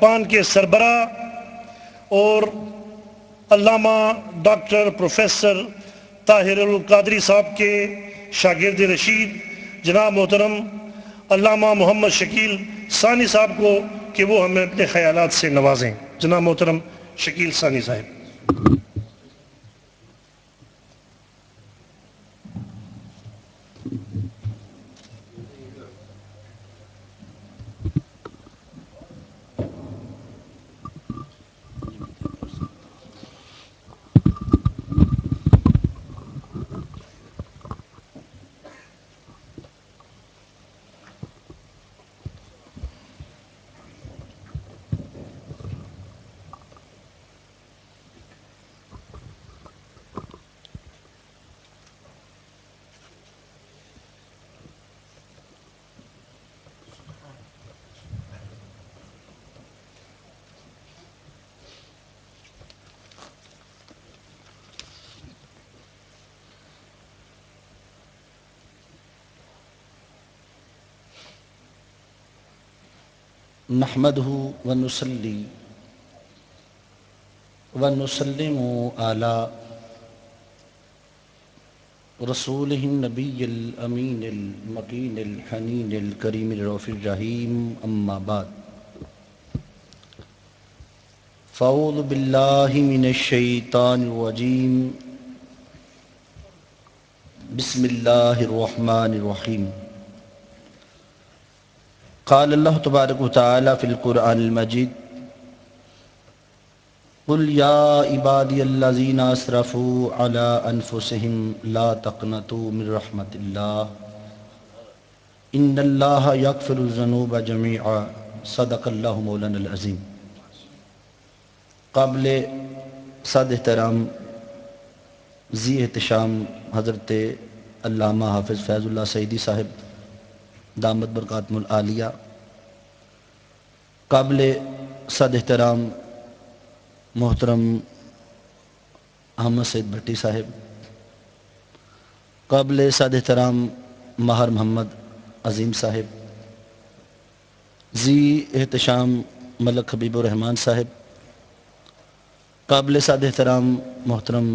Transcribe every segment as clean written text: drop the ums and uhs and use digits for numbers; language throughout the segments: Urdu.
جاپان کے سربراہ اور علامہ ڈاکٹر پروفیسر طاہر القادری صاحب کے شاگرد رشید جناب محترم علامہ محمد شکیل ثانی صاحب کو کہ وہ ہمیں اپنے خیالات سے نوازیں۔ جناب محترم شکیل ثانی صاحب۔ نحمده ونصلي ونسلم على رسوله النبي الأمين المكين الحنين الكريم الرؤوف الرحيم أما بعد فأعوذ بالله من الشيطان الرجيم بسم الله الرحمن الرحيم قال اللہ تبارک و تعالی فی القرآن المجید قل یا عبادی الذین اسرفوا علی انفسهم لا تقنطوا من رحمت اللہ ان اللہ یغفر الذنوب جميعا صدق اللہ مولانا العظیم۔ قابل صد احترام ذی احتشام حضرت علامہ حافظ فیض اللہ سعیدی صاحب دامت برکاتہم العالیہ، قابل صد احترام محترم احمد سید بھٹی صاحب، قابل صد احترام ماہر محمد عظیم صاحب، ذی احتشام ملک حبیب الرحمن صاحب، قابل صد احترام محترم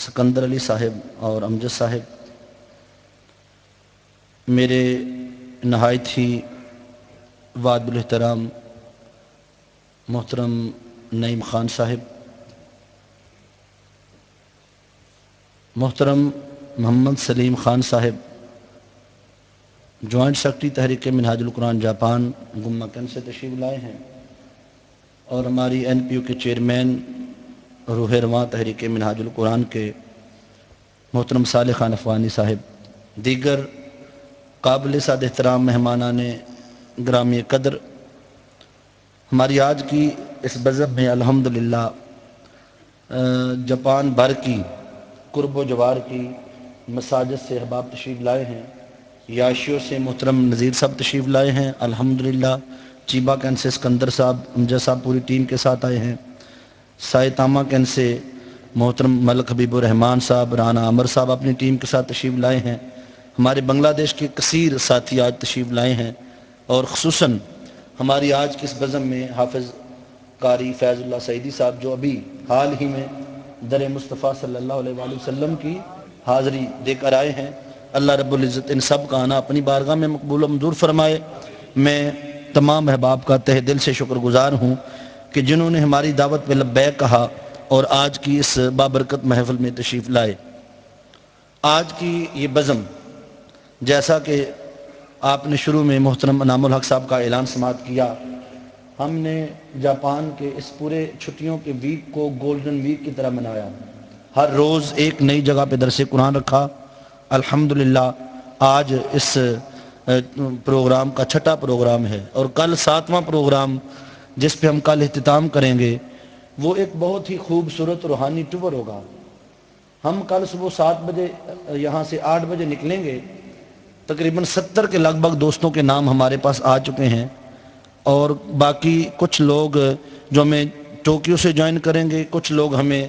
سکندر علی صاحب اور امجد صاحب، میرے نہایت ہی وعد الاحترام محترم نعیم خان صاحب، محترم محمد سلیم خان صاحب جوائنٹ سیکرٹری تحریک منہاج القرآن جاپان گمکن سے تشریف لائے ہیں، اور ہماری این پی یو کے چیئرمین روح رواں تحریک منہاج القرآن کے محترم صالح خان افغانی صاحب، دیگر قابل صد احترام مہمانان گرامی قدر، ہماری آج کی اس بزم میں الحمدللہ جاپان بھر کی قرب و جوار کی مساجد سے احباب تشریف لائے ہیں، یاشیو سے محترم نذیر صاحب تشریف لائے ہیں الحمدللہ، چیبا کین سے سکندر صاحب امجد صاحب پوری ٹیم کے ساتھ آئے ہیں، سائتامہ کین سے محترم ملک حبیب الرحمن صاحب، رانا عمر صاحب اپنی ٹیم کے ساتھ تشریف لائے ہیں، ہمارے بنگلہ دیش کے کثیر ساتھی آج تشریف لائے ہیں، اور خصوصاً ہماری آج کی اس بزم میں حافظ قاری فیض اللہ سعیدی صاحب جو ابھی حال ہی میں در مصطفیٰ صلی اللہ علیہ وآلہ وسلم کی حاضری دے کر آئے ہیں۔ اللہ رب العزت ان سب کا آنا اپنی بارگاہ میں مقبول و منظور فرمائے۔ میں تمام احباب کا تہ دل سے شکر گزار ہوں کہ جنہوں نے ہماری دعوت پہ لبیک کہا اور آج کی اس بابرکت محفل میں تشریف لائے۔ آج کی یہ بزم جیسا کہ آپ نے شروع میں محترم انعام الحق صاحب کا اعلان سماعت کیا، ہم نے جاپان کے اس پورے چھٹیوں کے ویک کو گولڈن ویک کی طرح منایا، ہر روز ایک نئی جگہ پہ درس قرآن رکھا۔ الحمدللہ آج اس پروگرام کا چھٹا پروگرام ہے، اور کل 7واں پروگرام جس پہ ہم کل اختتام کریں گے وہ ایک بہت ہی خوبصورت روحانی ٹور ہوگا۔ ہم کل صبح 7 بجے یہاں سے 8 بجے نکلیں گے، تقریباً 70 کے لگ بھگ دوستوں کے نام ہمارے پاس آ چکے ہیں، اور باقی کچھ لوگ جو ہمیں ٹوکیو سے جوائن کریں گے، کچھ لوگ ہمیں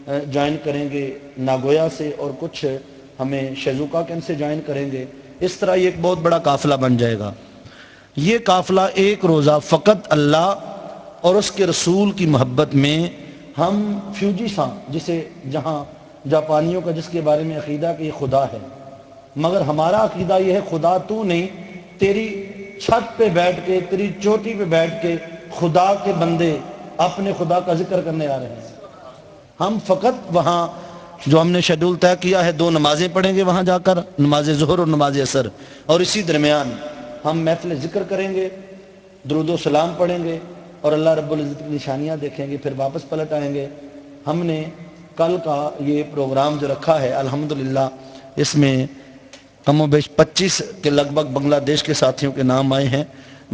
جوائن کریں گے ناگویا سے، اور کچھ ہمیں شیزوکا کین سے جوائن کریں گے۔ اس طرح یہ ایک بہت بڑا قافلہ بن جائے گا۔ یہ قافلہ ایک روزہ فقط اللہ اور اس کے رسول کی محبت میں ہم فیوجی ساں، جسے جہاں جاپانیوں کا جس کے بارے میں عقیدہ کہ یہ خدا ہے، مگر ہمارا عقیدہ یہ ہے خدا تو نہیں، تیری چھت پہ بیٹھ کے، تیری چوٹی پہ بیٹھ کے خدا کے بندے اپنے خدا کا ذکر کرنے آ رہے ہیں۔ ہم فقط وہاں جو ہم نے شیڈول طے کیا ہے 2 نمازیں پڑھیں گے وہاں جا کر، نماز ظہر اور نماز عصر، اور اسی درمیان ہم محفل ذکر کریں گے، درود و سلام پڑھیں گے اور اللہ رب العزت کی نشانیاں دیکھیں گے، پھر واپس پلٹ آئیں گے۔ ہم نے کل کا یہ پروگرام جو رکھا ہے الحمدللہ، اس میں کم و بیش 25 کے لگ بھگ بنگلہ دیش کے ساتھیوں کے نام آئے ہیں۔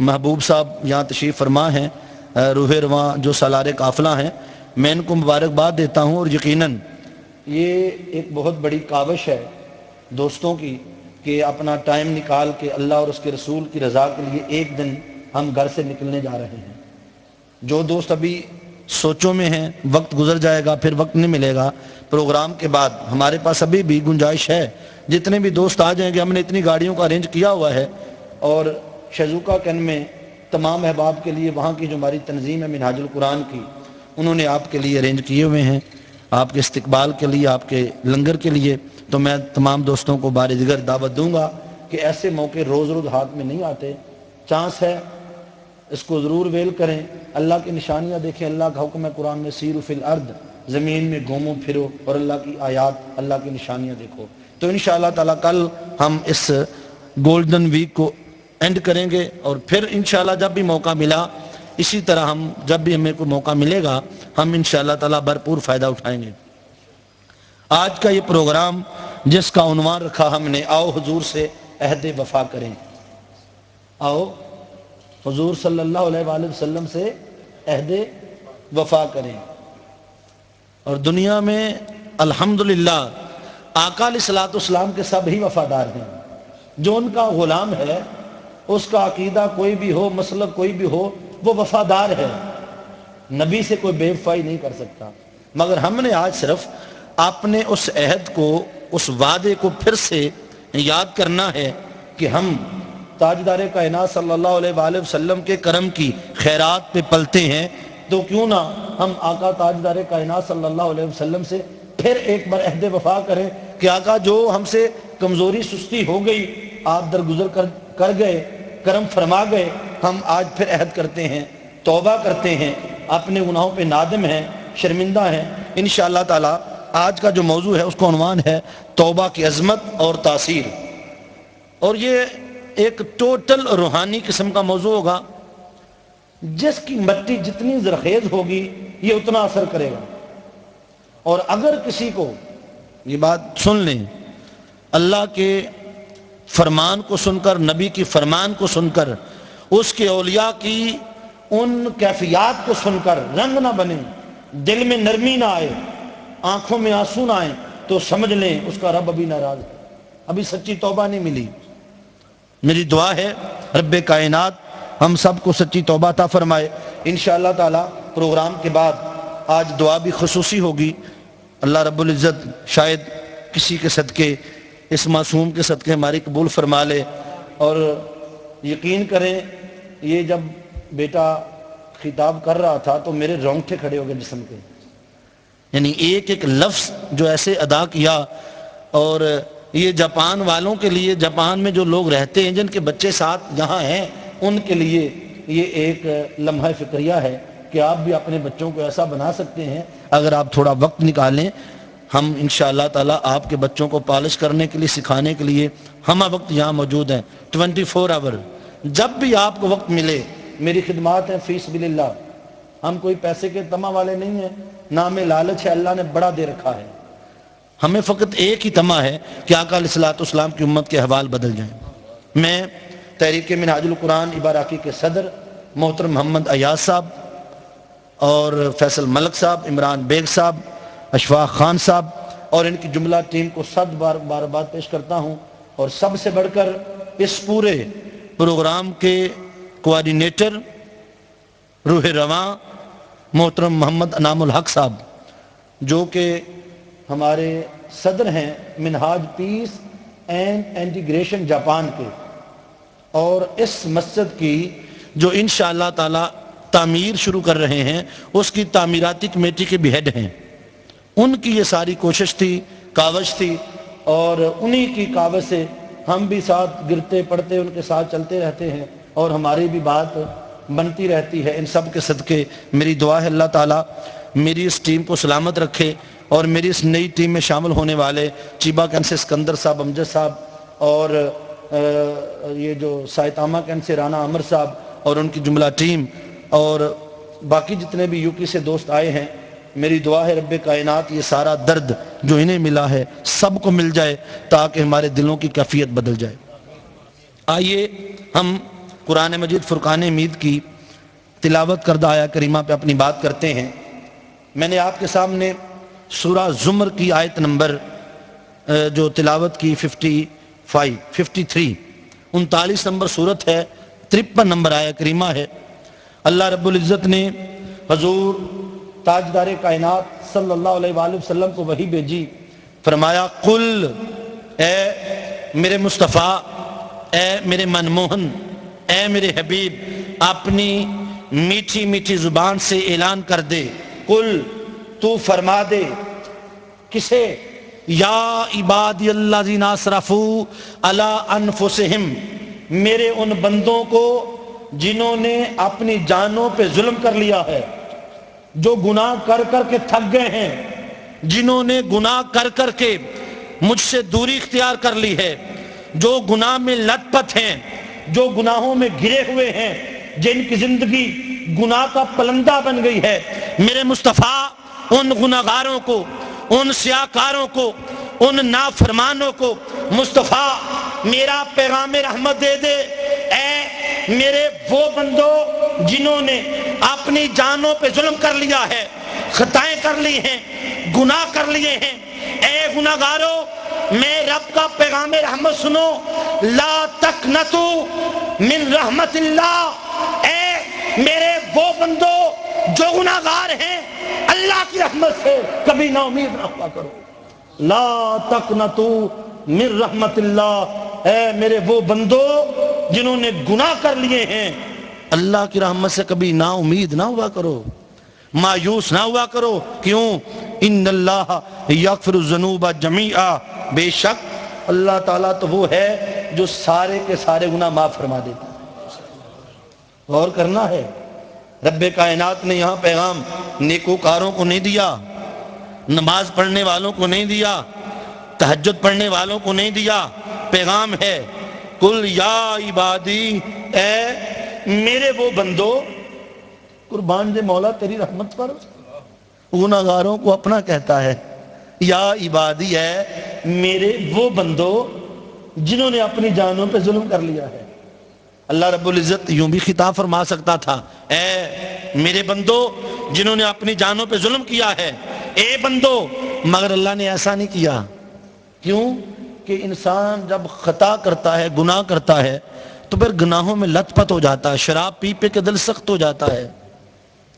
محبوب صاحب یہاں تشریف فرما ہیں، روح رواں جو سالار قافلہ ہیں، میں ان کو مبارکباد دیتا ہوں، اور یقیناً یہ ایک بہت بڑی کاوش ہے دوستوں کی کہ اپنا ٹائم نکال کے اللہ اور اس کے رسول کی رضا کے لیے ایک دن ہم گھر سے نکلنے جا رہے ہیں۔ جو دوست ابھی سوچوں میں ہیں، وقت گزر جائے گا، پھر وقت نہیں ملے گا، پروگرام کے بعد ہمارے پاس ابھی بھی گنجائش ہے، جتنے بھی دوست آ جائیں گے، ہم نے اتنی گاڑیوں کا ارینج کیا ہوا ہے، اور شیزوکا کین میں تمام احباب کے لیے وہاں کی جو ہماری تنظیم ہے منہاج القرآن کی، انہوں نے آپ کے لیے ارینج کیے ہوئے ہیں، آپ کے استقبال کے لیے، آپ کے لنگر کے لیے۔ تو میں تمام دوستوں کو بار دیگر دعوت دوں گا کہ ایسے موقع روز روز ہاتھ میں نہیں آتے، چانس ہے، اس کو ضرور ویل کریں، اللہ کی نشانیاں دیکھیں۔ اللہ کا حکم ہے قرآن میں سیروا فی الارض، زمین میں گھومو پھرو اور اللہ کی آیات، اللہ کی نشانیاں دیکھو۔ تو انشاءاللہ تعالیٰ کل ہم اس گولڈن ویک کو اینڈ کریں گے، اور پھر انشاءاللہ جب بھی موقع ملا، اسی طرح ہم جب بھی ہمیں کوئی موقع ملے گا، ہم انشاءاللہ تعالیٰ بھرپور فائدہ اٹھائیں گے۔ آج کا یہ پروگرام جس کا عنوان رکھا ہم نے، آؤ حضور سے عہد وفا کریں، آؤ حضور صلی اللہ علیہ وآلہ وسلم سے عہد وفا کریں۔ اور دنیا میں الحمدللہ آقا علیہ الصلوۃ والسلام کے سب ہی وفادار ہیں۔ جو ان کا غلام ہے، اس کا عقیدہ کوئی بھی ہو، مسلک کوئی بھی ہو، وہ وفادار ہے، نبی سے کوئی بے وفائی نہیں کر سکتا۔ مگر ہم نے آج صرف اپنے اس عہد کو، اس وعدے کو پھر سے یاد کرنا ہے کہ ہم تاجدار کائنات صلی اللہ علیہ وآلہ وسلم کے کرم کی خیرات پہ پلتے ہیں، تو کیوں نہ ہم آقا تاجدار کائنات صلی اللہ علیہ وسلم سے پھر ایک بار عہد وفا کریں کہ آقا جو ہم سے کمزوری سستی ہو گئی، آپ درگزر کر گئے، کرم فرما گئے، ہم آج پھر عہد کرتے ہیں، توبہ کرتے ہیں، اپنے گناہوں پہ نادم ہیں، شرمندہ ہیں۔ انشاءاللہ تعالی آج کا جو موضوع ہے اس کا عنوان ہے توبہ کی عظمت اور تاثیر، اور یہ ایک ٹوٹل روحانی قسم کا موضوع ہوگا۔ جس کی مٹی جتنی زرخیز ہوگی یہ اتنا اثر کرے گا، اور اگر کسی کو یہ بات سن لیں، اللہ کے فرمان کو سن کر، نبی کی فرمان کو سن کر، اس کے اولیاء کی ان کیفیات کو سن کر رنگ نہ بنے، دل میں نرمی نہ آئے، آنکھوں میں آنسو نہ آئے، تو سمجھ لیں اس کا رب ابھی ناراض ہے، ابھی سچی توبہ نہیں ملی۔ میری دعا ہے رب کائنات ہم سب کو سچی توبہ عطا فرمائے۔ انشاءاللہ تعالی پروگرام کے بعد آج دعا بھی خصوصی ہوگی، اللہ رب العزت شاید کسی کے صدقے، اس معصوم کے صدقے ہماری قبول فرما لے۔ اور یقین کریں، یہ جب بیٹا خطاب کر رہا تھا تو میرے رونگٹے کھڑے ہو گئے جسم کے، یعنی ایک ایک لفظ جو ایسے ادا کیا۔ اور یہ جاپان والوں کے لیے، جاپان میں جو لوگ رہتے ہیں، جن کے بچے ساتھ یہاں ہیں، ان کے لیے یہ ایک لمحہ فکریہ ہے کہ آپ بھی اپنے بچوں کو ایسا بنا سکتے ہیں اگر آپ تھوڑا وقت نکالیں۔ ہم انشاءاللہ تعالی آپ کے بچوں کو پالش کرنے کے لیے، سکھانے کے لیے ہم وقت یہاں موجود ہیں 24 آور۔ جب بھی آپ کو وقت ملے، میری خدمات ہیں فی سبیل اللہ، ہم کوئی پیسے کے طمع والے نہیں ہیں، نہ ہمیں لالچ ہے، اللہ نے بڑا دے رکھا ہے۔ ہمیں فقط ایک ہی طمع ہے کہ آقا علیہ الصلوۃ والسلام کی امت کے احوال بدل جائیں۔ میں تحریک منہاج القرآن عباراکی کے صدر محترم محمد ایاز صاحب اور فیصل ملک صاحب، عمران بیگ صاحب، اشفاق خان صاحب اور ان کی جملہ ٹیم کو 100 بار بات پیش کرتا ہوں، اور سب سے بڑھ کر اس پورے پروگرام کے کوآرڈینیٹر روح رواں محترم محمد انعام الحق صاحب، جو کہ ہمارے صدر ہیں منہاج پیس اینڈ انٹیگریشن جاپان کے، اور اس مسجد کی جو انشاءاللہ تعالی تعمیر شروع کر رہے ہیں، اس کی تعمیراتی کمیٹی کے بھی ہیڈ ہیں. ان کی یہ ساری کوشش تھی، کاوش تھی، اور انہی کی کاوش سے ہم بھی ساتھ گرتے پڑتے ان کے ساتھ چلتے رہتے ہیں، اور ہماری بھی بات بنتی رہتی ہے. ان سب کے صدقے میری دعا ہے اللہ تعالیٰ میری اس ٹیم کو سلامت رکھے، اور میری اس نئی ٹیم میں شامل ہونے والے چیبہ کین سے اسکندر صاحب، امجد صاحب، اور یہ جو سائتامہ کین سے رانا عمر صاحب اور ان کی جملہ ٹیم، اور باقی جتنے بھی یو پی سے دوست آئے ہیں، میری دعا ہے رب کائنات یہ سارا درد جو انہیں ملا ہے سب کو مل جائے، تاکہ ہمارے دلوں کی کیفیت بدل جائے. آئیے ہم قرآن مجید فرقان حمید کی تلاوت کردہ آیہ کریمہ پہ اپنی بات کرتے ہیں. میں نے آپ کے سامنے سورہ زمر کی آیت نمبر جو تلاوت کی 53 39 نمبر سورت ہے، 53 نمبر آیہ کریمہ ہے. اللہ رب العزت نے حضور تاجدار کائنات صلی اللہ علیہ وآلہ وسلم کو وحی بھیجی، فرمایا قل، اے میرے مصطفیٰ، اے میرے منموہن، اے میرے حبیب، اپنی میٹھی میٹھی زبان سے اعلان کر دے. قل، تو فرما دے. کسے؟ یا عبادی الذین اسرفوا علی انفسہم، میرے ان بندوں کو جنہوں نے اپنی جانوں پہ ظلم کر لیا ہے، جو گناہ کر کر کے تھک گئے ہیں، جنہوں نے گناہ کر کر کے مجھ سے دوری اختیار کر لی ہے، جو گناہ میں لت پت ہیں، جو گناہوں میں گھرے ہوئے ہیں، جن کی زندگی گناہ کا پلندہ بن گئی ہے. میرے مصطفیٰ ان گناہگاروں کو، ان سیاکاروں کو، ان نافرمانوں کو مصطفیٰ میرا پیغام رحمت دے دے. اے میرے وہ بندو جنہوں نے اپنی جانوں پہ ظلم کر لیا ہے، خطائیں کر لی ہیں، گناہ کر لیے ہیں، اے گناہگاروں میں رب کا پیغام رحمت سنو. لا تقنطو من رحمت اللہ، اے میرے وہ بندو جو گناہگار ہیں، اللہ کی رحمت سے کبھی نا امید نہ ہوا کرو. لا تقنطو من رحمت اللہ، اے میرے وہ بندو جنہوں نے گناہ کر لیے ہیں، اللہ کی رحمت سے کبھی نا امید نہ ہوا کرو، مایوس نہ ہوا کرو. کیوں؟ ان اللہ یغفر الذنوب جمیعا، بے شک اللہ تعالیٰ تو وہ ہے جو سارے کے سارے گناہ معاف فرما دیتا ہے. غور کرنا ہے، رب کائنات نے یہاں پیغام نیکوکاروں کو نہیں دیا، نماز پڑھنے والوں کو نہیں دیا، تہجد پڑھنے والوں کو نہیں دیا. پیغام ہے قل یا عبادی، اے میرے وہ بندو، قربان دے مولا تیری رحمت پر. گناہگاروں کو اپنا کہتا ہے، یا عبادی، ہے میرے وہ بندو جنہوں نے اپنی جانوں پہ ظلم کر لیا ہے. اللہ رب العزت یوں بھی خطاب فرما سکتا تھا، اے میرے بندو جنہوں نے اپنی جانوں پہ ظلم کیا ہے، اے بندو، مگر اللہ نے ایسا نہیں کیا. کیوں؟ کہ انسان جب خطا کرتا ہے، گناہ کرتا ہے، تو پھر گناہوں میں لت پت ہو جاتا ہے. شراب پی پی کے دل سخت ہو جاتا ہے،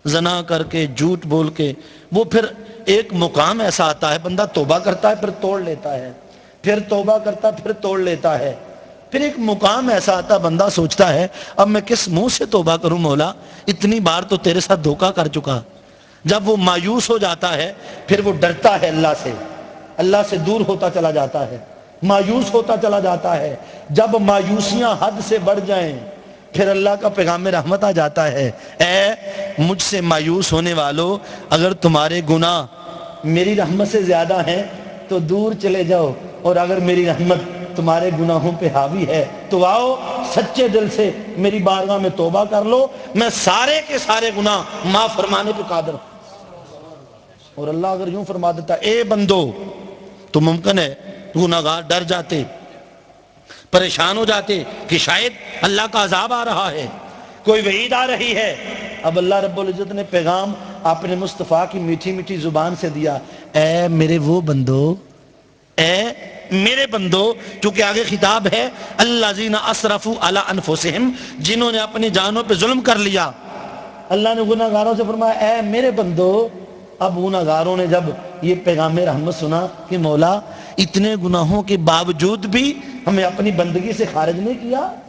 زنا کر کے، جھوٹ بول کے. وہ پھر ایک مقام ایسا آتا ہے، بندہ توبہ کرتا ہے پھر توڑ لیتا ہے، پھر توبہ کرتا ہے پھر توڑ لیتا ہے. پھر ایک مقام ایسا آتا ہے، بندہ سوچتا ہے اب میں کس منہ سے توبہ کروں مولا، اتنی بار تو تیرے ساتھ دھوکہ کر چکا. جب وہ مایوس ہو جاتا ہے پھر وہ ڈرتا ہے اللہ سے دور ہوتا چلا جاتا ہے، مایوس ہوتا چلا جاتا ہے. جب مایوسیاں حد سے بڑھ جائیں پھر اللہ کا پیغام رحمت آ جاتا ہے، اے مجھ سے مایوس ہونے والو، اگر تمہارے گناہ میری رحمت سے زیادہ ہیں تو دور چلے جاؤ، اور اگر میری رحمت تمہارے گناہوں پہ حاوی ہے تو آؤ سچے دل سے میری بارگاہ میں توبہ کر لو، میں سارے کے سارے گناہ معاف فرمانے پہ قادر ہوں. اور اللہ اگر یوں فرما دیتا اے بندو، تو ممکن ہے گناہگار ڈر جاتے، پریشان ہو جاتے کہ شاید اللہ کا عذاب آ رہا ہے، کوئی وعید آ رہی ہے. اب اللہ رب العزت نے پیغام اپنے مصطفیٰ کی میٹھی میٹھی زبان سے دیا، اے میرے وہ بندو، اے میرے بندو، کیونکہ آگے خطاب ہے الذین اسرفوا علی انفسہم، جنہوں نے اپنی جانوں پہ ظلم کر لیا. اللہ نے گناہگاروں سے فرمایا اے میرے بندو. اب گناہگاروں نے جب یہ پیغام رحمت سنا کہ مولا اتنے گناہوں کے باوجود بھی ہمیں اپنی بندگی سے خارج نہیں کیا،